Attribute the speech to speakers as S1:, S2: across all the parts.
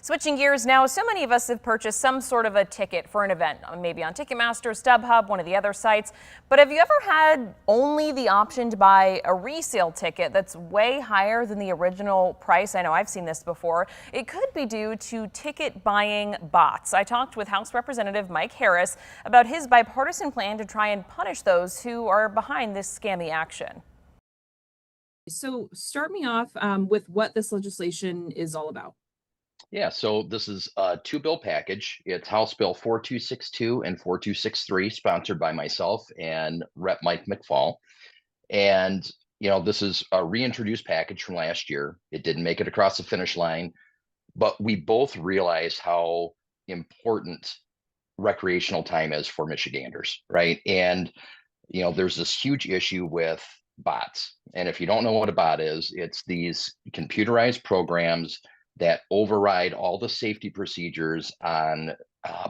S1: Switching gears now, so many of us have purchased some sort of a ticket for an event, maybe on Ticketmaster, StubHub, one of the other sites. But have you ever had only the option to buy a resale ticket that's way higher than the original price? I know I've seen this before. It could be due to ticket buying bots. I talked with House Representative Mike Harris about his bipartisan plan to try and punish those who are behind this scammy action.
S2: So start me off with what this legislation is all about.
S3: Yeah, so this is a two-bill package. It's House Bill 4262 and 4263, sponsored by myself and Rep. Mike McFall. And, this is a reintroduced package from last year. It didn't make it across the finish line, but we both realized how important recreational time is for Michiganders, right? And, there's this huge issue with bots. And if you don't know what a bot is, it's these computerized programs that override all the safety procedures on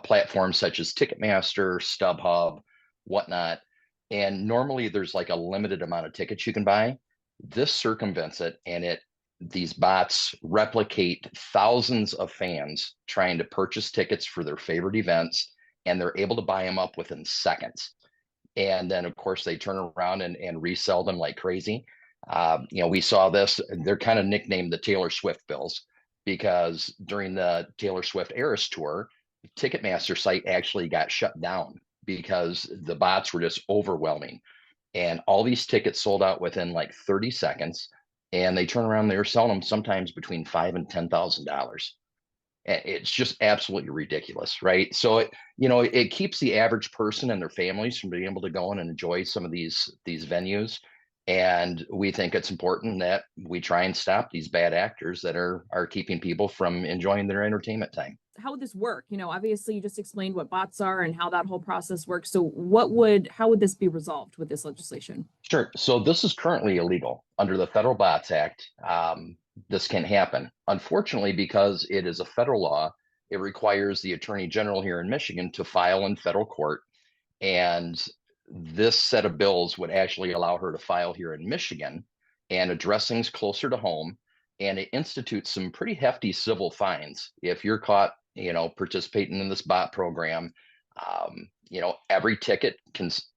S3: platforms such as Ticketmaster, StubHub, whatnot. And normally there's like a limited amount of tickets you can buy. This circumvents it, and these bots replicate thousands of fans trying to purchase tickets for their favorite events, and they're able to buy them up within seconds. And then, of course, they turn around and resell them like crazy. We saw this. They're kind of nicknamed the Taylor Swift bills, because during the Taylor Swift Eras tour, the Ticketmaster site actually got shut down because the bots were just overwhelming. And all these tickets sold out within like 30 seconds. And they turn around, they're selling them sometimes between $5,000 and $10,000. It's just absolutely ridiculous, right? So it keeps the average person and their families from being able to go in and enjoy some of these venues. And we think it's important that we try and stop these bad actors that are keeping people from enjoying their entertainment time.
S2: How would this work? Obviously you just explained what bots are and how that whole process works. So how would this be resolved with this legislation?
S3: Sure. So this is currently illegal under the Federal Bots Act. This can happen. Unfortunately, because it is a federal law, it requires the Attorney General here in Michigan to file in federal court. And this set of bills would actually allow her to file here in Michigan and address things closer to home. And it institutes some pretty hefty civil fines if you're caught, participating in this bot program. Every ticket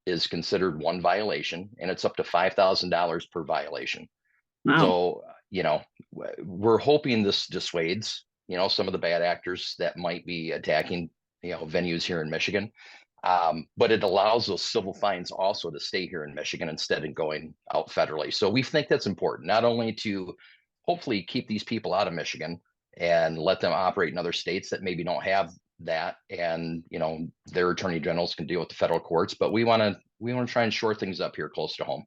S3: is considered one violation, and it's up to $5,000 per violation.
S2: Wow.
S3: So, we're hoping this dissuades, some of the bad actors that might be attacking, venues here in Michigan. But it allows those civil fines also to stay here in Michigan instead of going out federally. So we think that's important, not only to hopefully keep these people out of Michigan and let them operate in other states that maybe don't have that, and their attorney generals can deal with the federal courts, but we want to try and shore things up here close to home.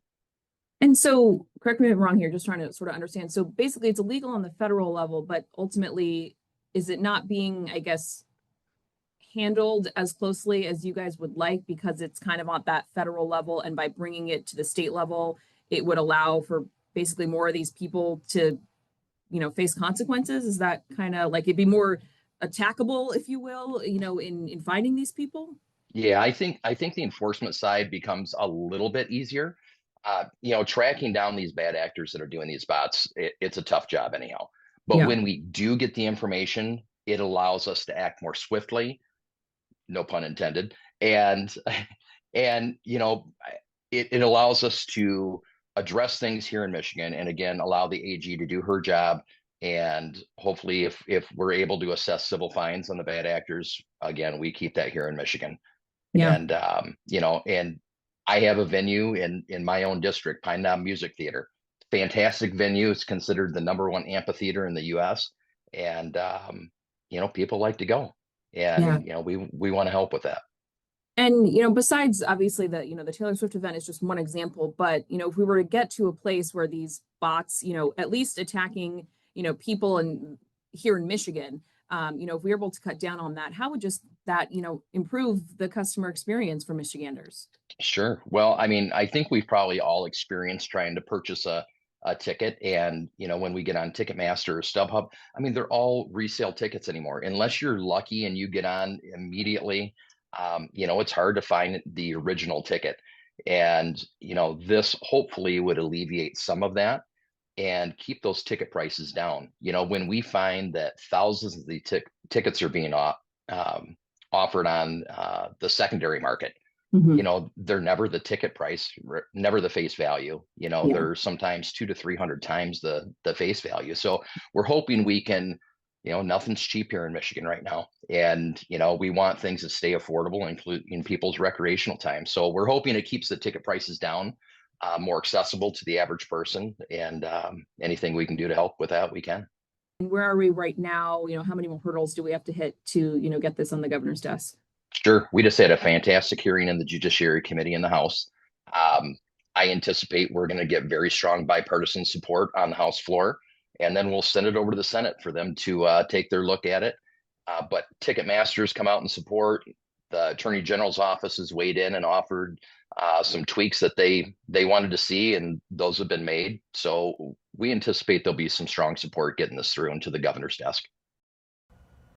S2: And so, correct me if I'm wrong here, just trying to sort of understand. So basically it's illegal on the federal level, but ultimately, is it not being, I guess, handled as closely as you guys would like, because it's kind of on that federal level, and by bringing it to the state level, it would allow for basically more of these people to, face consequences? Is that kind of like it'd be more attackable, if you will, in finding these people?
S3: Yeah, I think the enforcement side becomes a little bit easier. Tracking down these bad actors that are doing these bots, it's a tough job anyhow. But
S2: Yeah.
S3: when we do get the information, it allows us to act more swiftly, no pun intended. And it allows us to address things here in Michigan, and again, allow the AG to do her job. And hopefully if we're able to assess civil fines on the bad actors, again, we keep that here in Michigan.
S2: Yeah.
S3: And and I have a venue in my own district, Pine Knob Music Theater. Fantastic venue. It's considered the #1 amphitheater in the US. And people like to go.
S2: Yeah.
S3: And we want to help with that.
S2: And, besides obviously the Taylor Swift event is just one example, but, if we were to get to a place where these bots, at least attacking, people here in Michigan, if we were able to cut down on that, how would just that, improve the customer experience for Michiganders?
S3: Sure. Well, I mean, I think we've probably all experienced trying to purchase a ticket. And, when we get on Ticketmaster or StubHub, I mean, they're all resale tickets anymore. Unless you're lucky and you get on immediately, it's hard to find the original ticket. And, this hopefully would alleviate some of that. and keep those ticket prices down. You know, when we find that thousands of the tickets are being offered on the secondary market,
S2: Mhm.
S3: you know, they're never the ticket price, never the face value. You know,
S2: Yeah.
S3: they're sometimes 200 to 300 times the face value. So we're hoping we can, you know, nothing's cheap here in Michigan right now, and you know, we want things to stay affordable, including in people's recreational time. So we're hoping it keeps the ticket prices down, more accessible to the average person, and anything we can do to help with that, we can.
S2: And where are we right now? You know, how many more hurdles do we have to hit to, get this on the governor's desk?
S3: Sure. We just had a fantastic hearing in the Judiciary Committee in the House. Um, I anticipate we're going to get very strong bipartisan support on the House floor, and then we'll send it over to the Senate for them to take their look at it. But Ticketmaster's come out in support. The Attorney General's office has weighed in and offered some tweaks that they wanted to see, and those have been made. So we anticipate there'll be some strong support getting this through into the governor's desk.